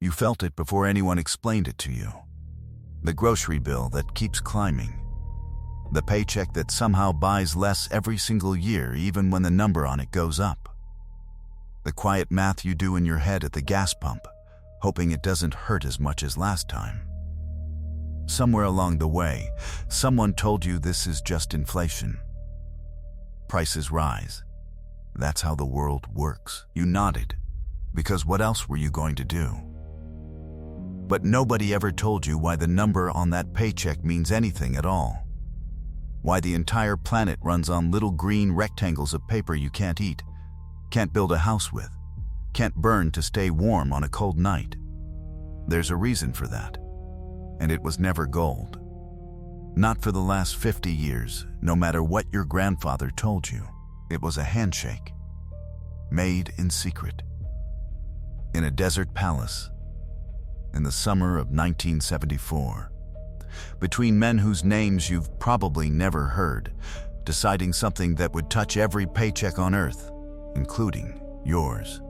You felt it before anyone explained it to you. The grocery bill that keeps climbing. The paycheck that somehow buys less every single year, even when the number on it goes up. The quiet math you do in your head at the gas pump, hoping it doesn't hurt as much as last time. Somewhere along the way, someone told you this is just inflation. Prices rise. That's how the world works. You nodded, because what else were you going to do? But nobody ever told you why the number on that paycheck means anything at all. Why the entire planet runs on little green rectangles of paper you can't eat, can't build a house with, can't burn to stay warm on a cold night. There's a reason for that, and it was never gold. Not for the last 50 years, no matter what your grandfather told you. It was a handshake, made in secret, in a desert palace, in the summer of 1974, between men whose names you've probably never heard, deciding something that would touch every paycheck on earth, including yours.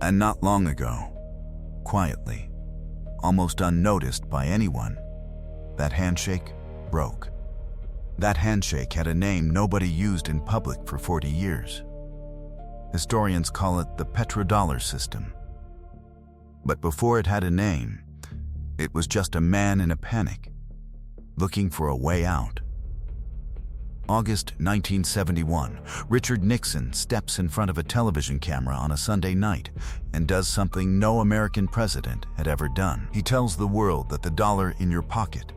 And not long ago, quietly, almost unnoticed by anyone, that handshake broke. That handshake had a name nobody used in public for 40 years. Historians call it the petrodollar system. But before it had a name, it was just a man in a panic, looking for a way out. August 1971, Richard Nixon steps in front of a television camera on a Sunday night and does something no American president had ever done. He tells the world that the dollar in your pocket,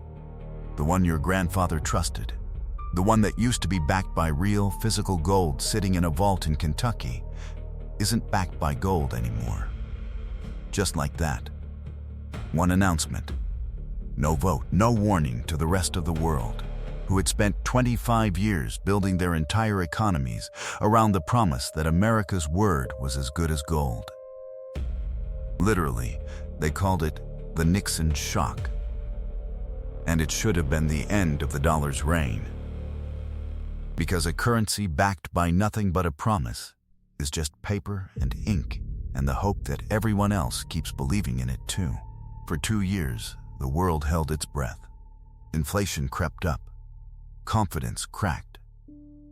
the one your grandfather trusted, the one that used to be backed by real physical gold sitting in a vault in Kentucky, isn't backed by gold anymore. Just like that. One announcement. No vote, no warning to the rest of the world, who had spent 25 years building their entire economies around the promise that America's word was as good as gold. Literally, they called it the Nixon Shock. And it should have been the end of the dollar's reign. Because a currency backed by nothing but a promise is just paper and ink and the hope that everyone else keeps believing in it too. For 2 years, the world held its breath. Inflation crept up. Confidence cracked.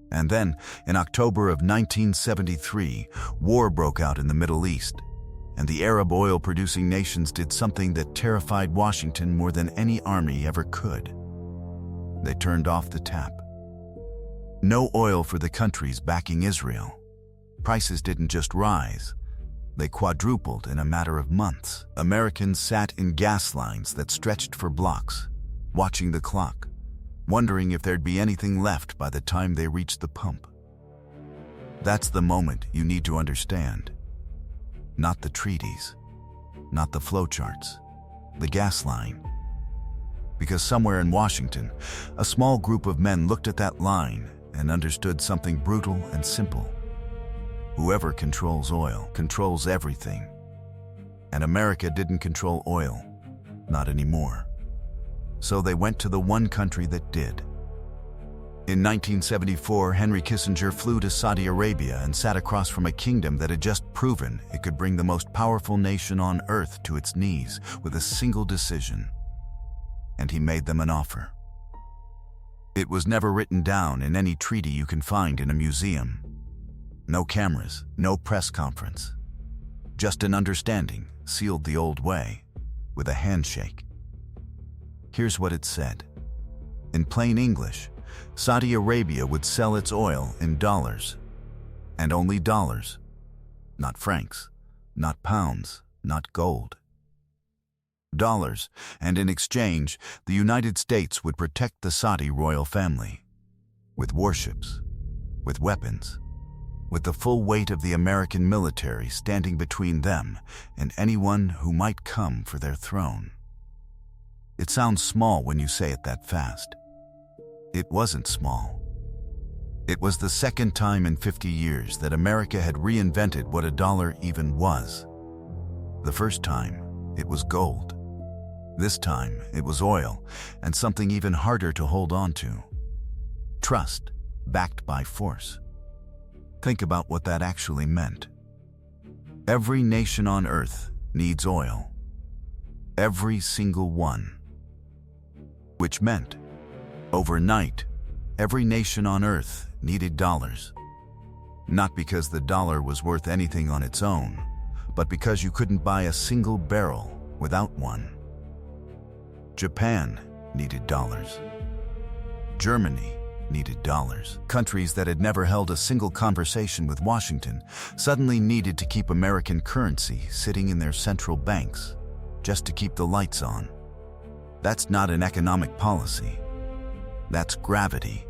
And then, in October of 1973, war broke out in the Middle East, and the Arab oil-producing nations did something that terrified Washington more than any army ever could. They turned off the tap. No oil for the countries backing Israel. Prices didn't just rise. They quadrupled in a matter of months. Americans sat in gas lines that stretched for blocks, watching the clock, wondering if there'd be anything left by the time they reached the pump. That's the moment you need to understand. Not the treaties, not the flowcharts, the gas line. Because somewhere in Washington, a small group of men looked at that line and understood something brutal and simple. Whoever controls oil controls everything. And America didn't control oil, not anymore. So they went to the one country that did. In 1974, Henry Kissinger flew to Saudi Arabia and sat across from a kingdom that had just proven it could bring the most powerful nation on earth to its knees with a single decision. And he made them an offer. It was never written down in any treaty you can find in a museum. No cameras, no press conference. Just an understanding, sealed the old way, with a handshake. Here's what it said. In plain English, Saudi Arabia would sell its oil in dollars, and only dollars, not francs, not pounds, not gold. Dollars, and in exchange, the United States would protect the Saudi royal family, with warships, with weapons, with the full weight of the American military standing between them and anyone who might come for their throne. It sounds small when you say it that fast. It wasn't small. It was the second time in 50 years that America had reinvented what a dollar even was. The first time, it was gold. This time, it was oil, and something even harder to hold on to. Trust, backed by force. Think about what that actually meant. Every nation on earth, needs oil. Every single one. Which meant, overnight, every nation on Earth needed dollars. Not because the dollar was worth anything on its own, but because you couldn't buy a single barrel without one. Japan needed dollars. Germany needed dollars. Countries that had never held a single conversation with Washington suddenly needed to keep American currency sitting in their central banks, just to keep the lights on. That's not an economic policy. That's gravity.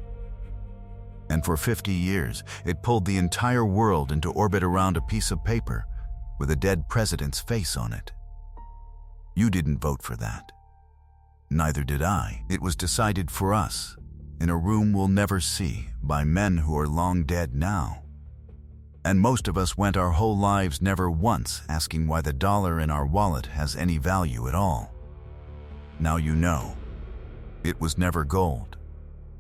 And for 50 years, it pulled the entire world into orbit around a piece of paper with a dead president's face on it. You didn't vote for that. Neither did I. It was decided for us, in a room we'll never see, by men who are long dead now. And most of us went our whole lives never once asking why the dollar in our wallet has any value at all. Now you know. It was never gold.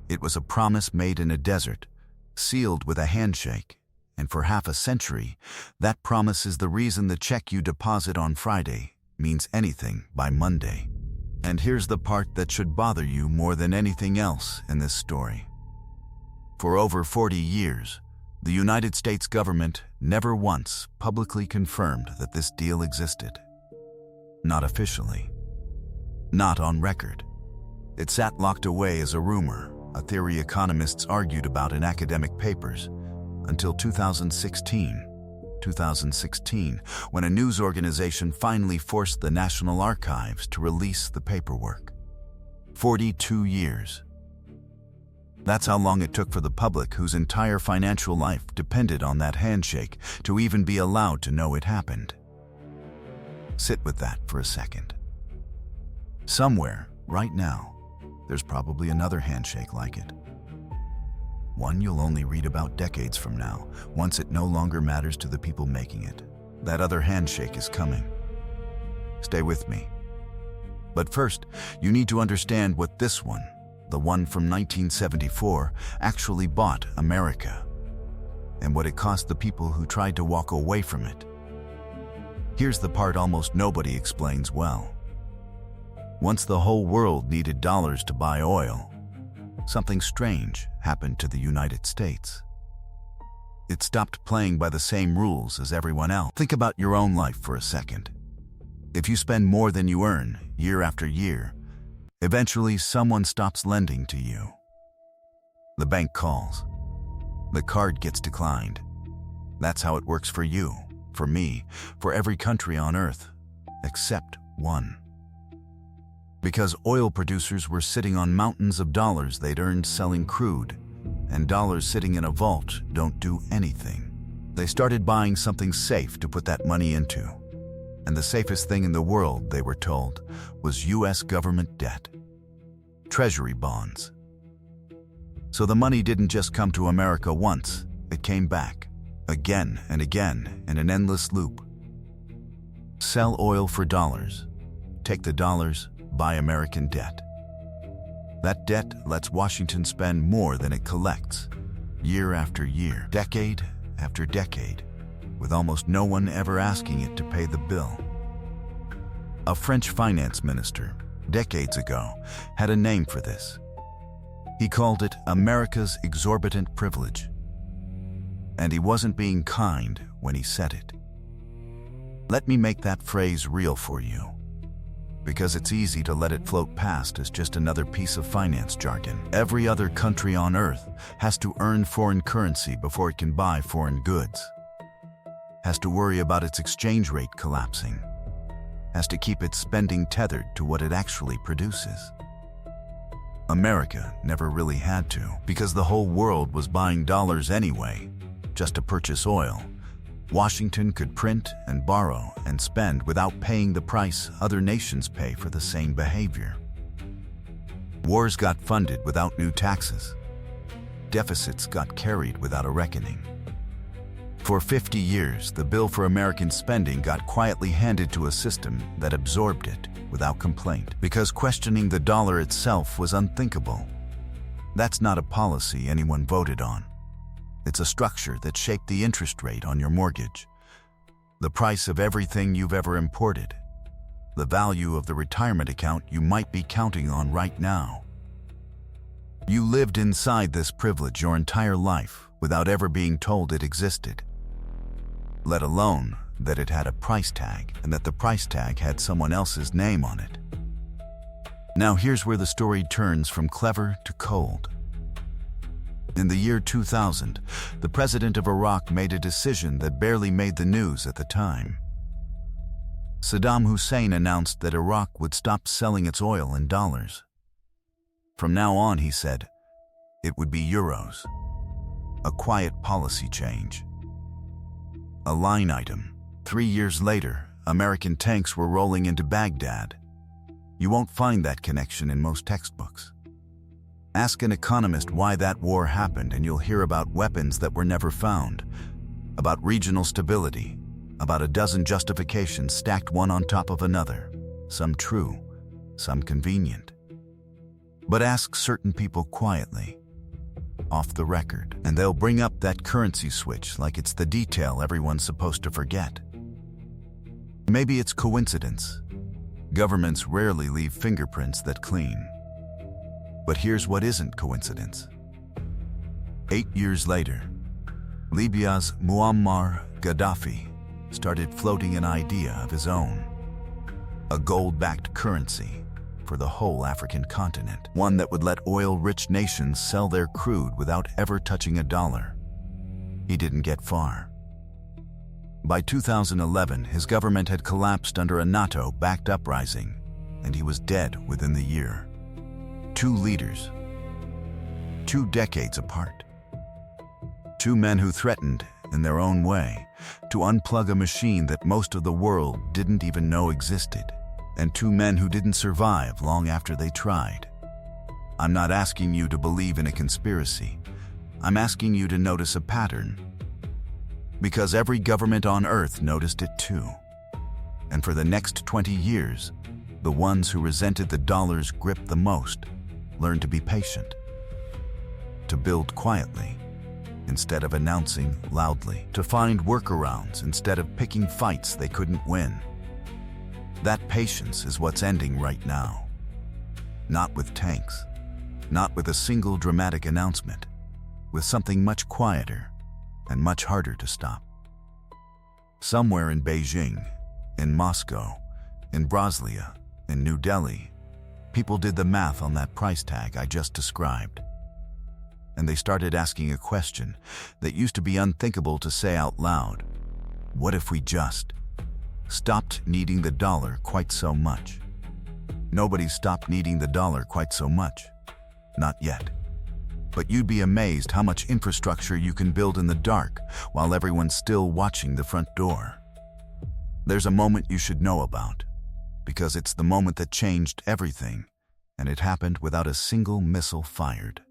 It was a promise made in a desert, sealed with a handshake, and for half a century, that promise is the reason the check you deposit on Friday means anything by Monday. And here's the part that should bother you more than anything else in this story. For over 40 years, the United States government never once publicly confirmed that this deal existed. Not officially. Not on record. It sat locked away as a rumor, a theory economists argued about in academic papers, until 2016, when a news organization finally forced the National Archives to release the paperwork. 42 years. That's how long it took for the public, whose entire financial life depended on that handshake, to even be allowed to know it happened. Sit with that for a second. Somewhere, right now, there's probably another handshake like it. One you'll only read about decades from now, once it no longer matters to the people making it. That other handshake is coming. Stay with me. But first, you need to understand what this one, the one from 1974, actually bought America, and what it cost the people who tried to walk away from it. Here's the part almost nobody explains well. Once the whole world needed dollars to buy oil, something strange happened to the United States. It stopped playing by the same rules as everyone else. Think about your own life for a second. If you spend more than you earn, year after year, eventually someone stops lending to you. The bank calls. The card gets declined. That's how it works for you, for me, for every country on Earth, except one. Because oil producers were sitting on mountains of dollars they'd earned selling crude, and dollars sitting in a vault don't do anything. They started buying something safe to put that money into. And the safest thing in the world, they were told, was U.S. government debt. Treasury bonds. So the money didn't just come to America once, it came back, again and again, in an endless loop. Sell oil for dollars. Take the dollars, buy American debt. That debt lets Washington spend more than it collects, year after year, decade after decade, with almost no one ever asking it to pay the bill. A French finance minister, decades ago, had a name for this. He called it America's exorbitant privilege. And he wasn't being kind when he said it. Let me make that phrase real for you, because it's easy to let it float past as just another piece of finance jargon. Every other country on Earth has to earn foreign currency before it can buy foreign goods, has to worry about its exchange rate collapsing, has to keep its spending tethered to what it actually produces. America never really had to, because the whole world was buying dollars anyway, just to purchase oil. Washington could print and borrow and spend without paying the price other nations pay for the same behavior. Wars got funded without new taxes. Deficits got carried without a reckoning. For 50 years, the bill for American spending got quietly handed to a system that absorbed it without complaint, because questioning the dollar itself was unthinkable. That's not a policy anyone voted on. It's a structure that shaped the interest rate on your mortgage, The price of everything you've ever imported. The value of the retirement account you might be counting on right now. You lived inside this privilege your entire life without ever being told it existed, let alone that it had a price tag and that the price tag had someone else's name on it. Now here's where the story turns from clever to cold. In the year 2000, the president of Iraq made a decision that barely made the news at the time. Saddam Hussein announced that Iraq would stop selling its oil in dollars. From now on, he said, it would be euros. A quiet policy change. A line item. 3 years later, American tanks were rolling into Baghdad. You won't find that connection in most textbooks. Ask an economist why that war happened and you'll hear about weapons that were never found, about regional stability, about a dozen justifications stacked one on top of another, some true, some convenient. But ask certain people quietly, off the record, and they'll bring up that currency switch like it's the detail everyone's supposed to forget. Maybe it's coincidence. Governments rarely leave fingerprints that clean. But here's what isn't coincidence. 8 years later, Libya's Muammar Gaddafi started floating an idea of his own. A gold-backed currency for the whole African continent. One that would let oil-rich nations sell their crude without ever touching a dollar. He didn't get far. By 2011, his government had collapsed under a NATO-backed uprising, and he was dead within the year. 2 leaders, 2 decades apart. 2 men who threatened, in their own way, to unplug a machine that most of the world didn't even know existed, and 2 men who didn't survive long after they tried. I'm not asking you to believe in a conspiracy. I'm asking you to notice a pattern. Because every government on Earth noticed it too. And for the next 20 years, the ones who resented the dollar's grip the most learned to be patient, to build quietly instead of announcing loudly, to find workarounds instead of picking fights they couldn't win. That patience is what's ending right now. Not with tanks, not with a single dramatic announcement, with something much quieter and much harder to stop. Somewhere in Beijing, in Moscow, in Brasilia, in New Delhi, people did the math on that price tag I just described. And they started asking a question that used to be unthinkable to say out loud. What if we just stopped needing the dollar quite so much? Nobody stopped needing the dollar quite so much. Not yet. But you'd be amazed how much infrastructure you can build in the dark while everyone's still watching the front door. There's a moment you should know about, because it's the moment that changed everything, and it happened without a single missile fired.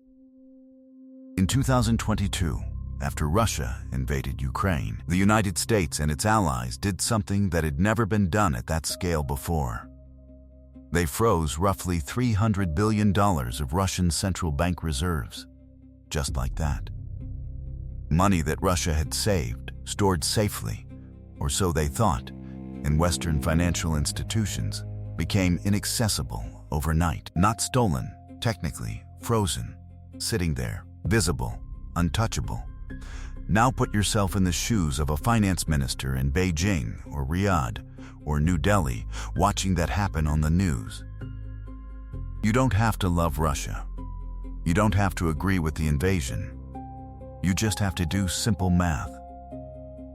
In 2022, after Russia invaded Ukraine, the United States and its allies did something that had never been done at that scale before. They froze roughly $300 billion of Russian central bank reserves, just like that. Money that Russia had saved, stored safely, or so they thought, in Western financial institutions, became inaccessible overnight. Not stolen, technically, frozen, sitting there, visible, untouchable. Now put yourself in the shoes of a finance minister in Beijing or Riyadh or New Delhi watching that happen on the news. You don't have to love Russia. You don't have to agree with the invasion. You just have to do simple math.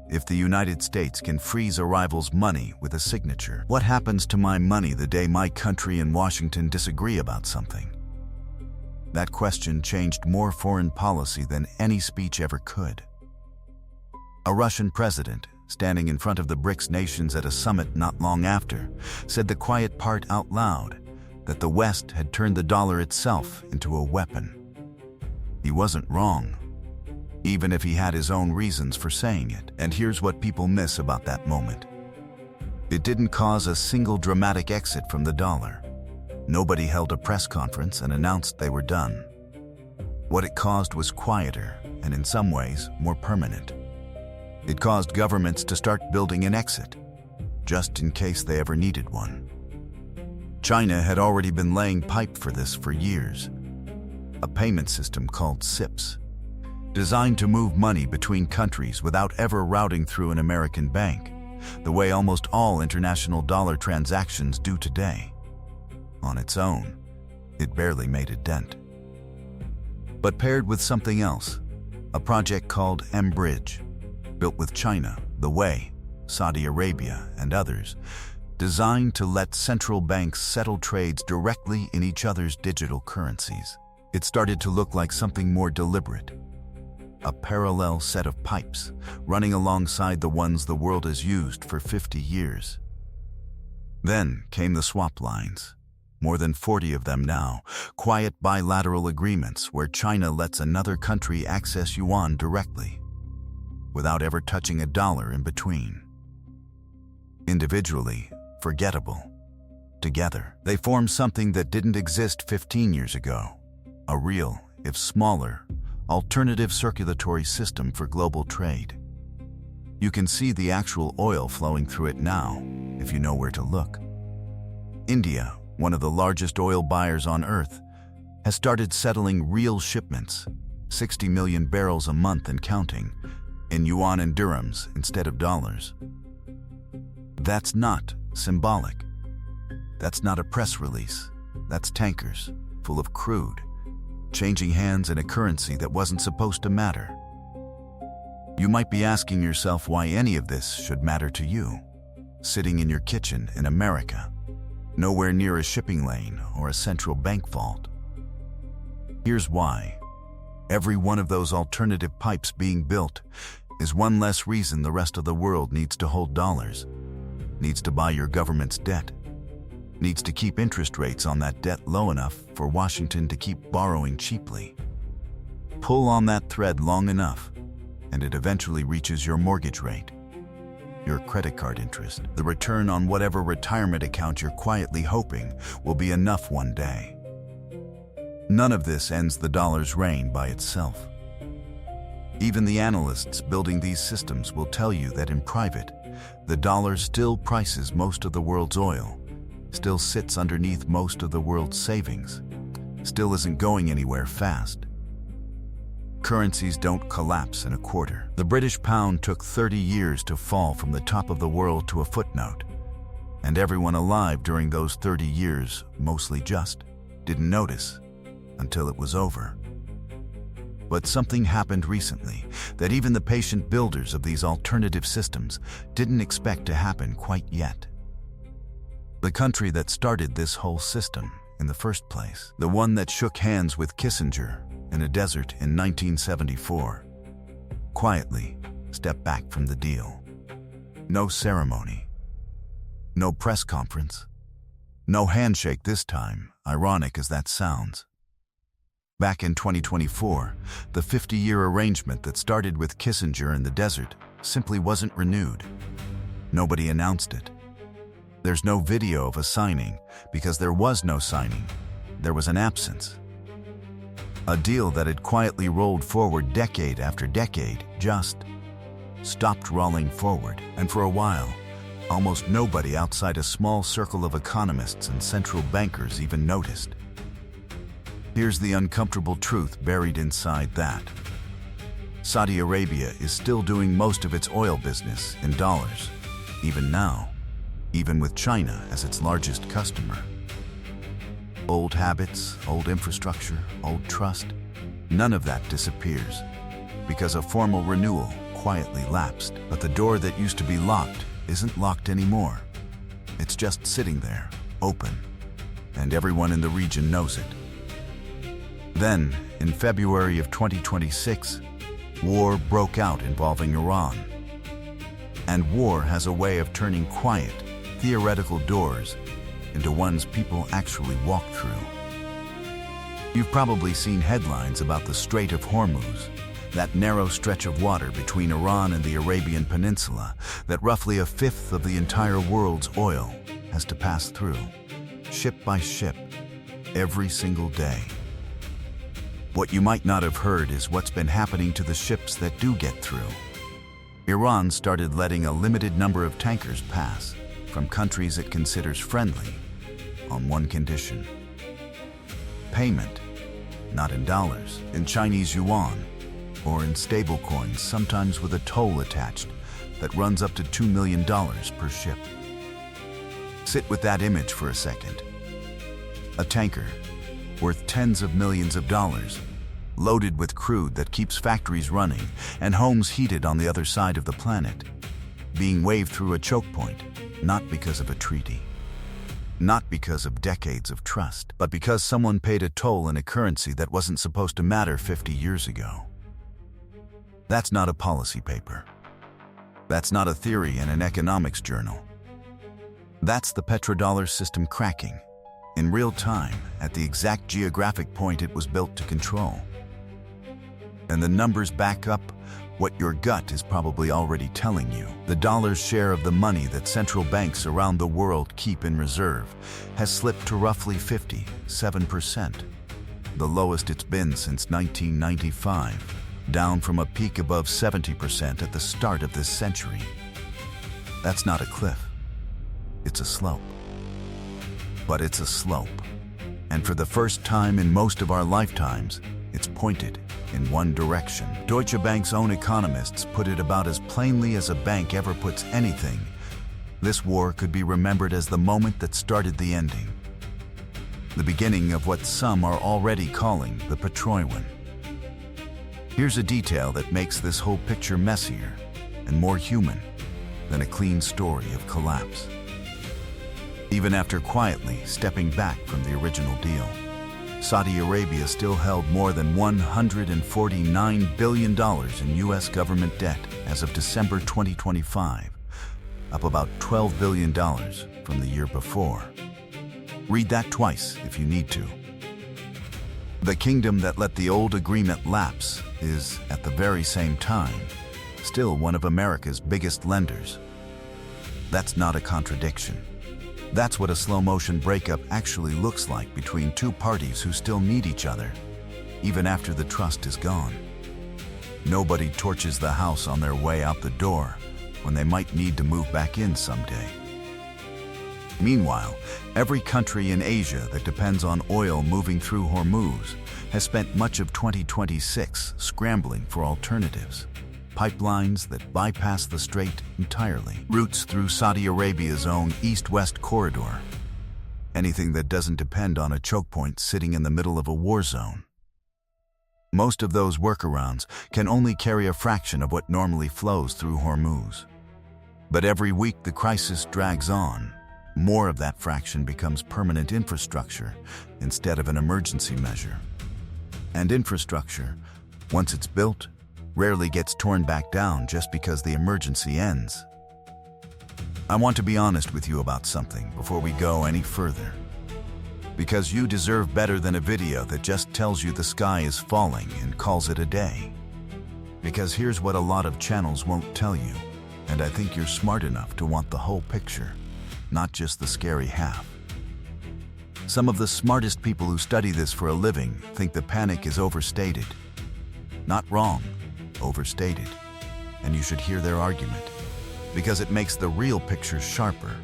If the United States can freeze a rival's money with a signature, what happens to my money the day my country and Washington disagree about something? That question changed more foreign policy than any speech ever could. A Russian president, standing in front of the BRICS nations at a summit not long after, said the quiet part out loud, that the West had turned the dollar itself into a weapon. He wasn't wrong, even if he had his own reasons for saying it. And here's what people miss about that moment. It didn't cause a single dramatic exit from the dollar. Nobody held a press conference and announced they were done. What it caused was quieter and in some ways more permanent. It caused governments to start building an exit, just in case they ever needed one. China had already been laying pipe for this for years. A payment system called SIPS, designed to move money between countries without ever routing through an American bank, the way almost all international dollar transactions do today. On its own, it barely made a dent. But paired with something else, a project called M-Bridge, built with China, the Way, Saudi Arabia, and others, designed to let central banks settle trades directly in each other's digital currencies. It started to look like something more deliberate. A parallel set of pipes, running alongside the ones the world has used for 50 years. Then came the swap lines. More than 40 of them now, quiet bilateral agreements where China lets another country access yuan directly, without ever touching a dollar in between. Individually, forgettable. Together, they form something that didn't exist 15 years ago. A real, if smaller, alternative circulatory system for global trade. You can see the actual oil flowing through it now, if you know where to look. India, one of the largest oil buyers on Earth, has started settling real shipments, 60 million barrels a month and counting, in yuan and dirhams instead of dollars. That's not symbolic. That's not a press release. That's tankers, full of crude, changing hands in a currency that wasn't supposed to matter. You might be asking yourself why any of this should matter to you, sitting in your kitchen in America, nowhere near a shipping lane or a central bank vault. Here's why. Every one of those alternative pipes being built is one less reason the rest of the world needs to hold dollars, needs to buy your government's debt, needs to keep interest rates on that debt low enough for Washington to keep borrowing cheaply. Pull on that thread long enough, and it eventually reaches your mortgage rate, your credit card interest, the return on whatever retirement account you're quietly hoping will be enough one day. None of this ends the dollar's reign by itself. Even the analysts building these systems will tell you that in private, the dollar still prices most of the world's oil, still sits underneath most of the world's savings, still isn't going anywhere fast. Currencies don't collapse in a quarter. The British pound took 30 years to fall from the top of the world to a footnote, and everyone alive during those 30 years mostly just didn't notice until it was over. But something happened recently that even the patient builders of these alternative systems didn't expect to happen quite yet. The country that started this whole system in the first place, the one that shook hands with Kissinger in a desert in 1974, quietly stepped back from the deal. No ceremony, no press conference, no handshake this time, ironic as that sounds. Back in 2024, the 50-year arrangement that started with Kissinger in the desert simply wasn't renewed. Nobody announced it. There's no video of a signing because there was no signing. There was an absence. A deal that had quietly rolled forward decade after decade just stopped rolling forward. And for a while, almost nobody outside a small circle of economists and central bankers even noticed. Here's the uncomfortable truth buried inside that. Saudi Arabia is still doing most of its oil business in dollars, even now, even with China as its largest customer. Old habits, old infrastructure, old trust, none of that disappears because a formal renewal quietly lapsed. But the door that used to be locked isn't locked anymore. It's just sitting there, open, and everyone in the region knows it. Then, in February of 2026, war broke out involving Iran. And war has a way of turning quiet, theoretical doors into ones people actually walk through. You've probably seen headlines about the Strait of Hormuz, that narrow stretch of water between Iran and the Arabian Peninsula that roughly a fifth of the entire world's oil has to pass through, ship by ship, every single day. What you might not have heard is what's been happening to the ships that do get through. Iran started letting a limited number of tankers pass from countries it considers friendly on one condition: payment, not in dollars, in Chinese yuan, or in stablecoins, sometimes with a toll attached that runs up to $2 million per ship. Sit with that image for a second. A tanker, worth tens of millions of dollars, loaded with crude that keeps factories running and homes heated on the other side of the planet, being waved through a choke point, not because of a treaty, not because of decades of trust, but because someone paid a toll in a currency that wasn't supposed to matter 50 years ago. That's not a policy paper. That's not a theory in an economics journal. That's the petrodollar system cracking, in real time, at the exact geographic point it was built to control. And the numbers back up what your gut is probably already telling you. The dollar's share of the money that central banks around the world keep in reserve has slipped to roughly 57%, the lowest it's been since 1995, down from a peak above 70% at the start of this century. That's not a cliff. It's a slope. But it's a slope. And for the first time in most of our lifetimes, it's pointed in one direction. Deutsche Bank's own economists put it about as plainly as a bank ever puts anything. This war could be remembered as the moment that started the ending. The beginning of what some are already calling the Petroywan. Here's a detail that makes this whole picture messier and more human than a clean story of collapse. Even after quietly stepping back from the original deal, Saudi Arabia still held more than $149 billion in U.S. government debt as of December 2025, up about $12 billion from the year before. Read that twice if you need to. The kingdom that let the old agreement lapse is, at the very same time, still one of America's biggest lenders. That's not a contradiction. That's what a slow-motion breakup actually looks like between two parties who still need each other, even after the trust is gone. Nobody torches the house on their way out the door when they might need to move back in someday. Meanwhile, every country in Asia that depends on oil moving through Hormuz has spent much of 2026 scrambling for alternatives. Pipelines that bypass the strait entirely, routes through Saudi Arabia's own east-west corridor, anything that doesn't depend on a choke point sitting in the middle of a war zone. Most of those workarounds can only carry a fraction of what normally flows through Hormuz. But every week the crisis drags on, more of that fraction becomes permanent infrastructure instead of an emergency measure. And infrastructure, once it's built, rarely gets torn back down just because the emergency ends. I want to be honest with you about something before we go any further. Because you deserve better than a video that just tells you the sky is falling and calls it a day. Because here's what a lot of channels won't tell you, and I think you're smart enough to want the whole picture, not just the scary half. Some of the smartest people who study this for a living think the panic is overstated. Not wrong. Overstated, and you should hear their argument, because it makes the real picture sharper,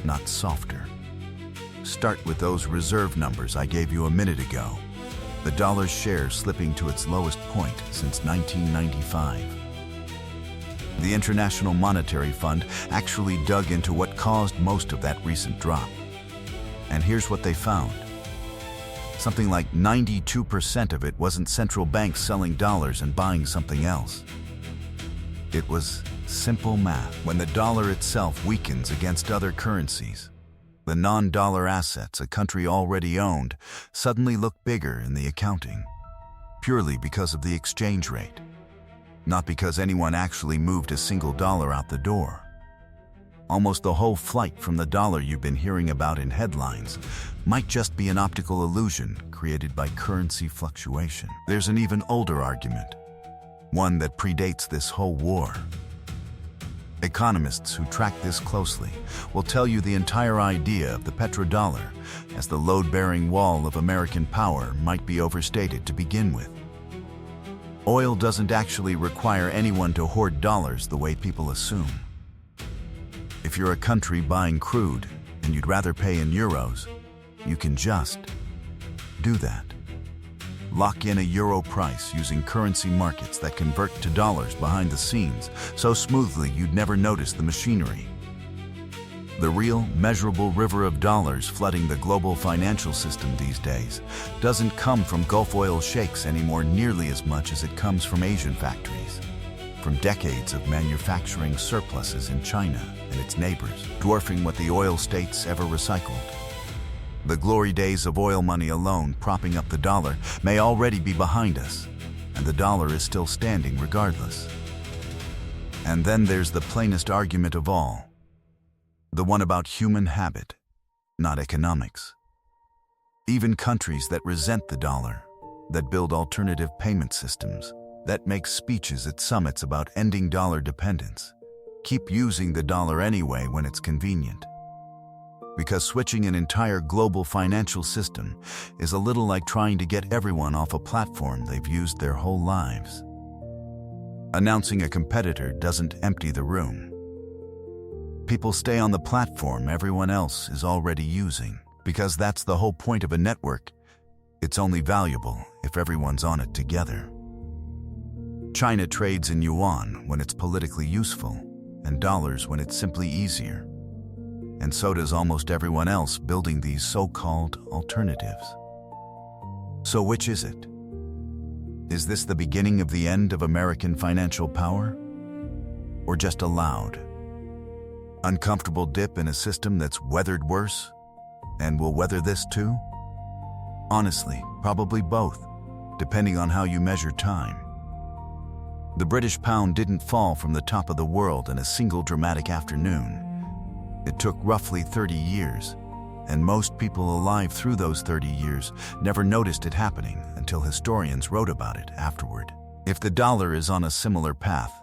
not softer. Start with those reserve numbers I gave you a minute ago. The dollar's share slipping to its lowest point since 1995. The International Monetary Fund actually dug into what caused most of that recent drop. And here's what they found. Something like 92% of it wasn't central banks selling dollars and buying something else. It was simple math. When the dollar itself weakens against other currencies, the non-dollar assets a country already owned suddenly look bigger in the accounting, purely because of the exchange rate, not because anyone actually moved a single dollar out the door. Almost the whole flight from the dollar you've been hearing about in headlines might just be an optical illusion created by currency fluctuation. There's an even older argument, one that predates this whole war. Economists who track this closely will tell you the entire idea of the petrodollar as the load-bearing wall of American power might be overstated to begin with. Oil doesn't actually require anyone to hoard dollars the way people assume. If you're a country buying crude and you'd rather pay in euros, you can just do that. Lock in a euro price using currency markets that convert to dollars behind the scenes so smoothly you'd never notice the machinery. The real, measurable river of dollars flooding the global financial system these days doesn't come from Gulf oil sheikhs anymore nearly as much as it comes from Asian factories, from decades of manufacturing surpluses in China and its neighbors, dwarfing what the oil states ever recycled. The glory days of oil money alone propping up the dollar may already be behind us, and the dollar is still standing regardless. And then there's the plainest argument of all, the one about human habit, not economics. Even countries that resent the dollar, that build alternative payment systems, that make speeches at summits about ending dollar dependence, keep using the dollar anyway when it's convenient. Because switching an entire global financial system is a little like trying to get everyone off a platform they've used their whole lives. Announcing a competitor doesn't empty the room. People stay on the platform everyone else is already using, because that's the whole point of a network. It's only valuable if everyone's on it together. China trades in yuan when it's politically useful, and dollars when it's simply easier. And so does almost everyone else building these so-called alternatives. So which is it? Is this the beginning of the end of American financial power? Or just a loud, uncomfortable dip in a system that's weathered worse and will weather this too? Honestly, probably both, depending on how you measure time. The British pound didn't fall from the top of the world in a single dramatic afternoon. It took roughly 30 years, and most people alive through those 30 years never noticed it happening until historians wrote about it afterward. If the dollar is on a similar path,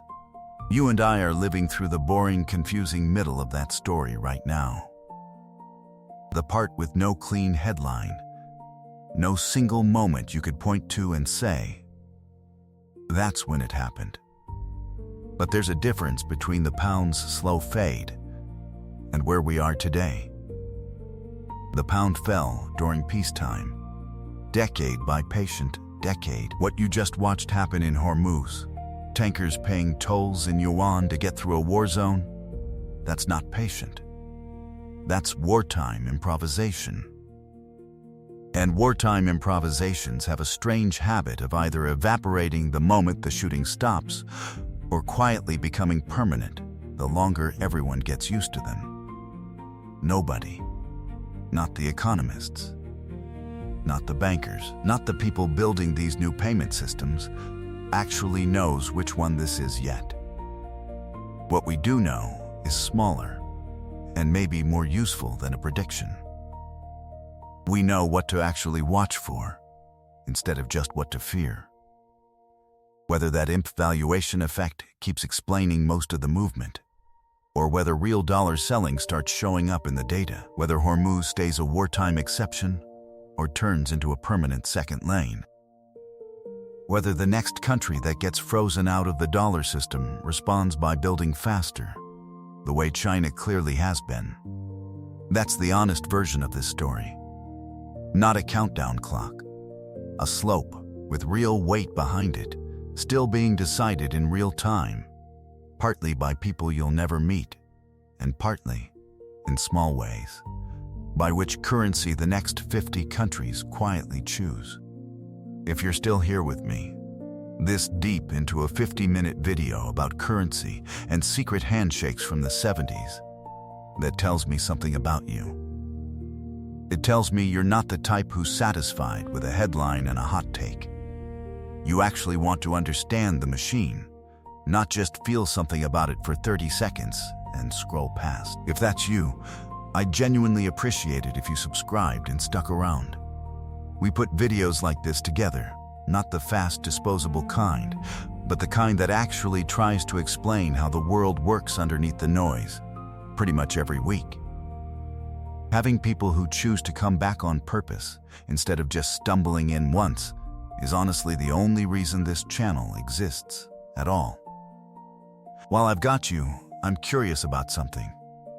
you and I are living through the boring, confusing middle of that story right now. The part with no clean headline, no single moment you could point to and say, that's when it happened. But there's a difference between the pound's slow fade and where we are today. The pound fell during peacetime, decade by patient decade. What you just watched happen in Hormuz, tankers paying tolls in yuan to get through a war zone, that's not patient. That's wartime improvisation. And wartime improvisations have a strange habit of either evaporating the moment the shooting stops or quietly becoming permanent the longer everyone gets used to them. Nobody, not the economists, not the bankers, not the people building these new payment systems, actually knows which one this is yet. What we do know is smaller and maybe more useful than a prediction. We know what to actually watch for instead of just what to fear. Whether that imp valuation effect keeps explaining most of the movement, or whether real dollar selling starts showing up in the data, whether Hormuz stays a wartime exception or turns into a permanent second lane, whether the next country that gets frozen out of the dollar system responds by building faster, the way China clearly has been. That's the honest version of this story. Not a countdown clock, a slope with real weight behind it, still being decided in real time, partly by people you'll never meet, and partly, in small ways, by which currency the next 50 countries quietly choose. If you're still here with me, this deep into a 50-minute video about currency and secret handshakes from the 70s, that tells me something about you. It tells me you're not the type who's satisfied with a headline and a hot take. You actually want to understand the machine, not just feel something about it for 30 seconds and scroll past. If that's you, I'd genuinely appreciate it if you subscribed and stuck around. We put videos like this together, not the fast, disposable kind, but the kind that actually tries to explain how the world works underneath the noise, pretty much every week. Having people who choose to come back on purpose instead of just stumbling in once is honestly the only reason this channel exists at all. While I've got you, I'm curious about something,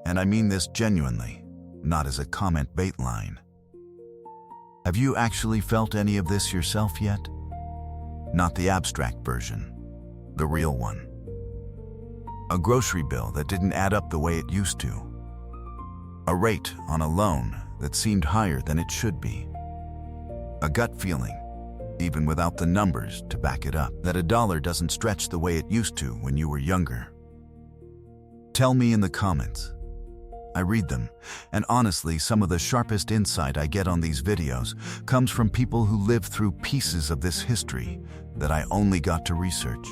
and I mean this genuinely, not as a comment bait line. Have you actually felt any of this yourself yet? Not the abstract version, the real one. A grocery bill that didn't add up the way it used to. A rate on a loan that seemed higher than it should be. A gut feeling, even without the numbers to back it up, that a dollar doesn't stretch the way it used to when you were younger. Tell me in the comments. I read them, and honestly, some of the sharpest insight I get on these videos comes from people who lived through pieces of this history that I only got to research.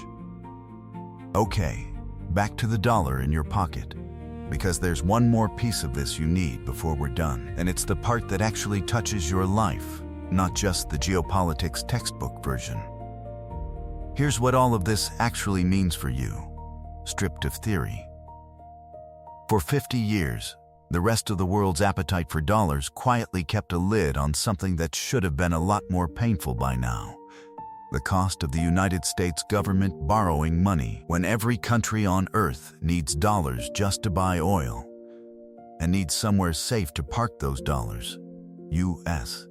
Okay, back to the dollar in your pocket, because there's one more piece of this you need before we're done, and it's the part that actually touches your life, not just the geopolitics textbook version. Here's what all of this actually means for you, stripped of theory. For 50 years, the rest of the world's appetite for dollars quietly kept a lid on something that should have been a lot more painful by now. The cost of the United States government borrowing money when every country on Earth needs dollars just to buy oil and needs somewhere safe to park those dollars. U.S.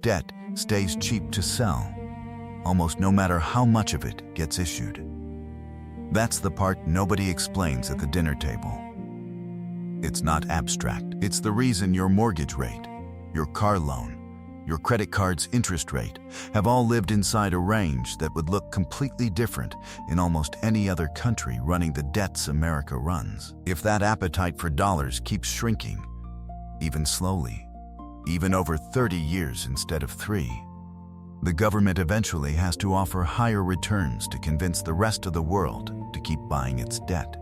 debt stays cheap to sell, almost no matter how much of it gets issued. That's the part nobody explains at the dinner table. It's not abstract. It's the reason your mortgage rate, your car loan, your credit card's interest rate have all lived inside a range that would look completely different in almost any other country running the debts America runs. If that appetite for dollars keeps shrinking, even slowly, even over 30 years instead of 3, the government eventually has to offer higher returns to convince the rest of the world to keep buying its debt.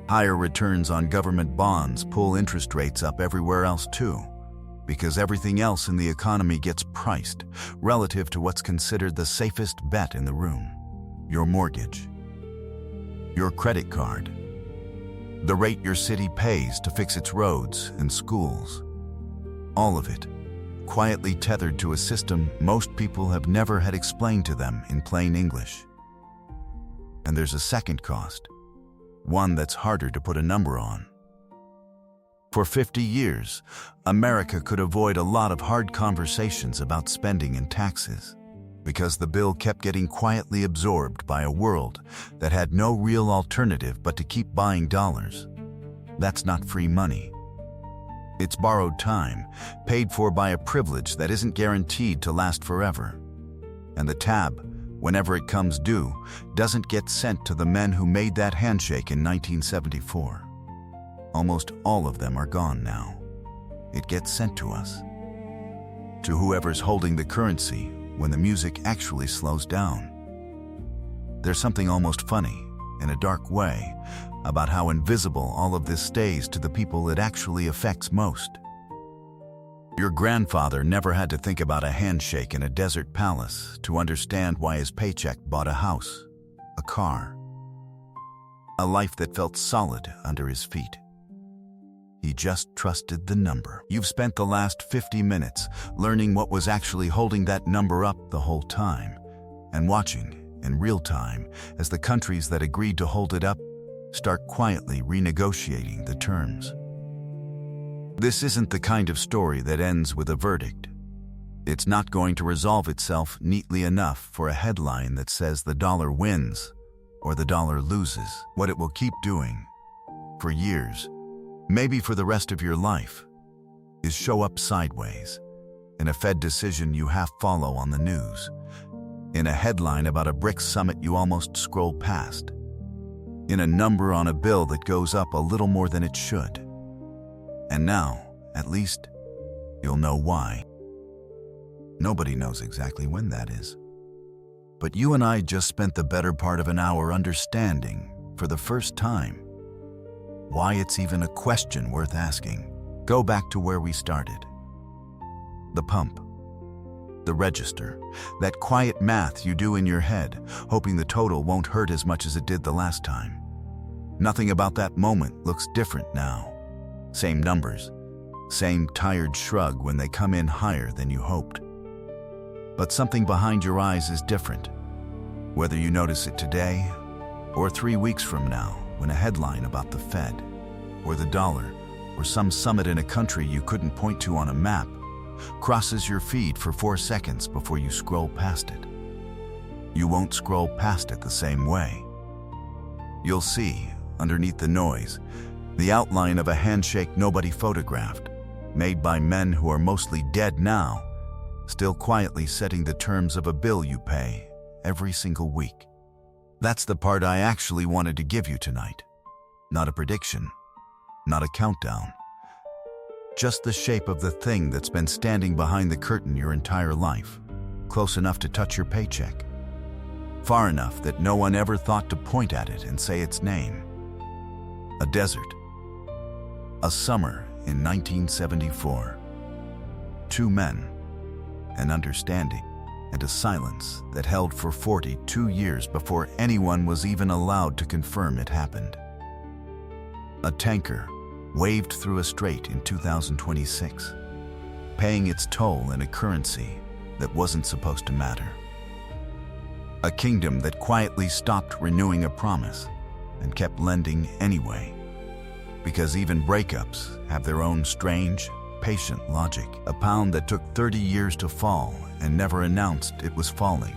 Higher returns on government bonds pull interest rates up everywhere else too, because everything else in the economy gets priced relative to what's considered the safest bet in the room: your mortgage, your credit card, the rate your city pays to fix its roads and schools. All of it quietly tethered to a system most people have never had explained to them in plain English. And there's a second cost, one that's harder to put a number on. For 50 years, America could avoid a lot of hard conversations about spending and taxes, because the bill kept getting quietly absorbed by a world that had no real alternative but to keep buying dollars. That's not free money. It's borrowed time, paid for by a privilege that isn't guaranteed to last forever. And the tab, whenever it comes due, doesn't get sent to the men who made that handshake in 1974. Almost all of them are gone now. It gets sent to us. To whoever's holding the currency when the music actually slows down. There's something almost funny, in a dark way, about how invisible all of this stays to the people it actually affects most. Your grandfather never had to think about a handshake in a desert palace to understand why his paycheck bought a house, a car, a life that felt solid under his feet. He just trusted the number. You've spent the last 50 minutes learning what was actually holding that number up the whole time, and watching, in real time, as the countries that agreed to hold it up start quietly renegotiating the terms. This isn't the kind of story that ends with a verdict. It's not going to resolve itself neatly enough for a headline that says the dollar wins or the dollar loses. What it will keep doing, for years, maybe for the rest of your life, is show up sideways in a Fed decision you half follow on the news, in a headline about a BRICS summit you almost scroll past, in a number on a bill that goes up a little more than it should. And now, at least, you'll know why. Nobody knows exactly when that is. But you and I just spent the better part of an hour understanding, for the first time, why it's even a question worth asking. Go back to where we started. The pump. The register. That quiet math you do in your head, hoping the total won't hurt as much as it did the last time. Nothing about that moment looks different now. Same numbers. Same tired shrug when they come in higher than you hoped. But something behind your eyes is different. Whether you notice it today or 3 weeks from now when a headline about the Fed or the dollar or some summit in a country you couldn't point to on a map crosses your feed for 4 seconds before you scroll past it. You won't scroll past it the same way. You'll see, underneath the noise, the outline of a handshake nobody photographed, made by men who are mostly dead now, still quietly setting the terms of a bill you pay every single week. That's the part I actually wanted to give you tonight. Not a prediction, not a countdown. Just the shape of the thing that's been standing behind the curtain your entire life, close enough to touch your paycheck, far enough that no one ever thought to point at it and say its name. A desert. A summer in 1974. 2 men, an understanding, and a silence that held for 42 years before anyone was even allowed to confirm it happened. A tanker waved through a strait in 2026, paying its toll in a currency that wasn't supposed to matter. A kingdom that quietly stopped renewing a promise and kept lending anyway, because even breakups have their own strange, patient logic. A pound that took 30 years to fall and never announced it was falling.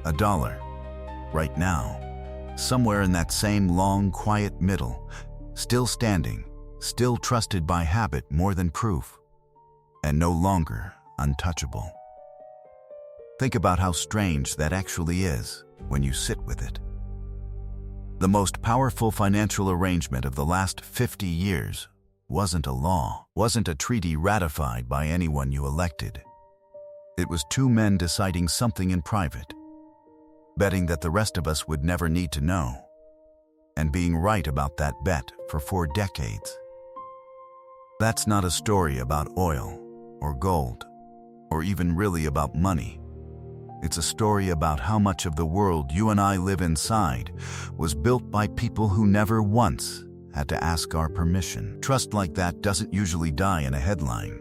A dollar, right now, somewhere in that same long, quiet middle, still standing, still trusted by habit more than proof, and no longer untouchable. Think about how strange that actually is when you sit with it. The most powerful financial arrangement of the last 50 years wasn't a law, wasn't a treaty ratified by anyone you elected. It was 2 men deciding something in private, betting that the rest of us would never need to know, and being right about that bet for 4 decades. That's not a story about oil or gold, or even really about money. It's a story about how much of the world you and I live inside was built by people who never once had to ask our permission. Trust like that doesn't usually die in a headline.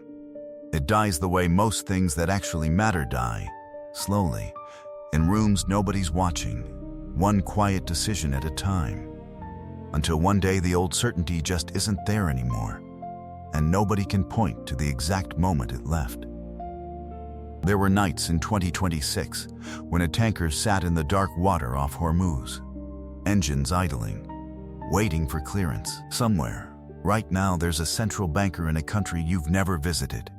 It dies the way most things that actually matter die, slowly, in rooms nobody's watching, one quiet decision at a time, until one day the old certainty just isn't there anymore, and nobody can point to the exact moment it left. There were nights in 2026 when a tanker sat in the dark water off Hormuz, engines idling, waiting for clearance. Somewhere, right now, there's a central banker in a country you've never visited,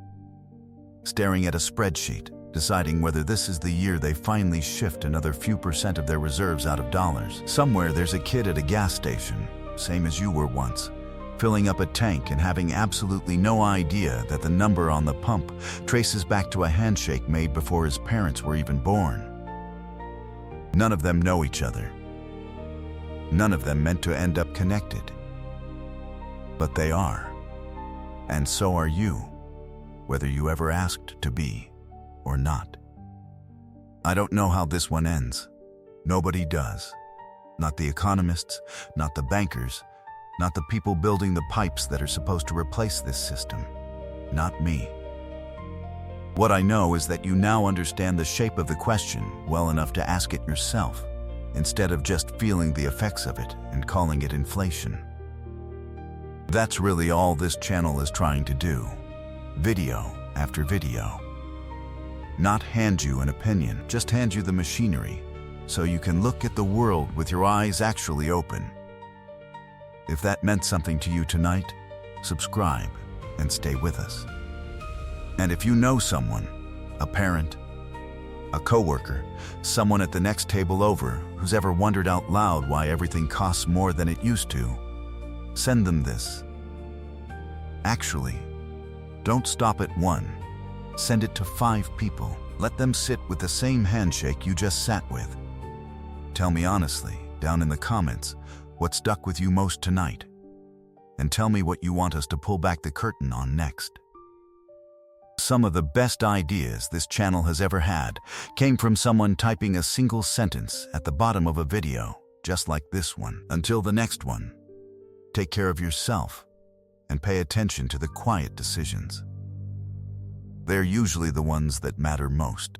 staring at a spreadsheet, deciding whether this is the year they finally shift another few percent of their reserves out of dollars. Somewhere there's a kid at a gas station, same as you were once, filling up a tank and having absolutely no idea that the number on the pump traces back to a handshake made before his parents were even born. None of them know each other. None of them meant to end up connected. But they are. And so are you, whether you ever asked to be or not. I don't know how this one ends. Nobody does. Not the economists, not the bankers, not the people building the pipes that are supposed to replace this system. Not me. What I know is that you now understand the shape of the question well enough to ask it yourself, instead of just feeling the effects of it and calling it inflation. That's really all this channel is trying to do, video after video. Not hand you an opinion, just hand you the machinery, so you can look at the world with your eyes actually open. If that meant something to you tonight, subscribe and stay with us. And if you know someone, a parent, a coworker, someone at the next table over who's ever wondered out loud why everything costs more than it used to, send them this. Actually, don't stop at 1. Send it to 5 people. Let them sit with the same handshake you just sat with. Tell me honestly, down in the comments, what stuck with you most tonight, and tell me what you want us to pull back the curtain on next. Some of the best ideas this channel has ever had came from someone typing a single sentence at the bottom of a video, just like this one. Until the next one, take care of yourself and pay attention to the quiet decisions. They're usually the ones that matter most.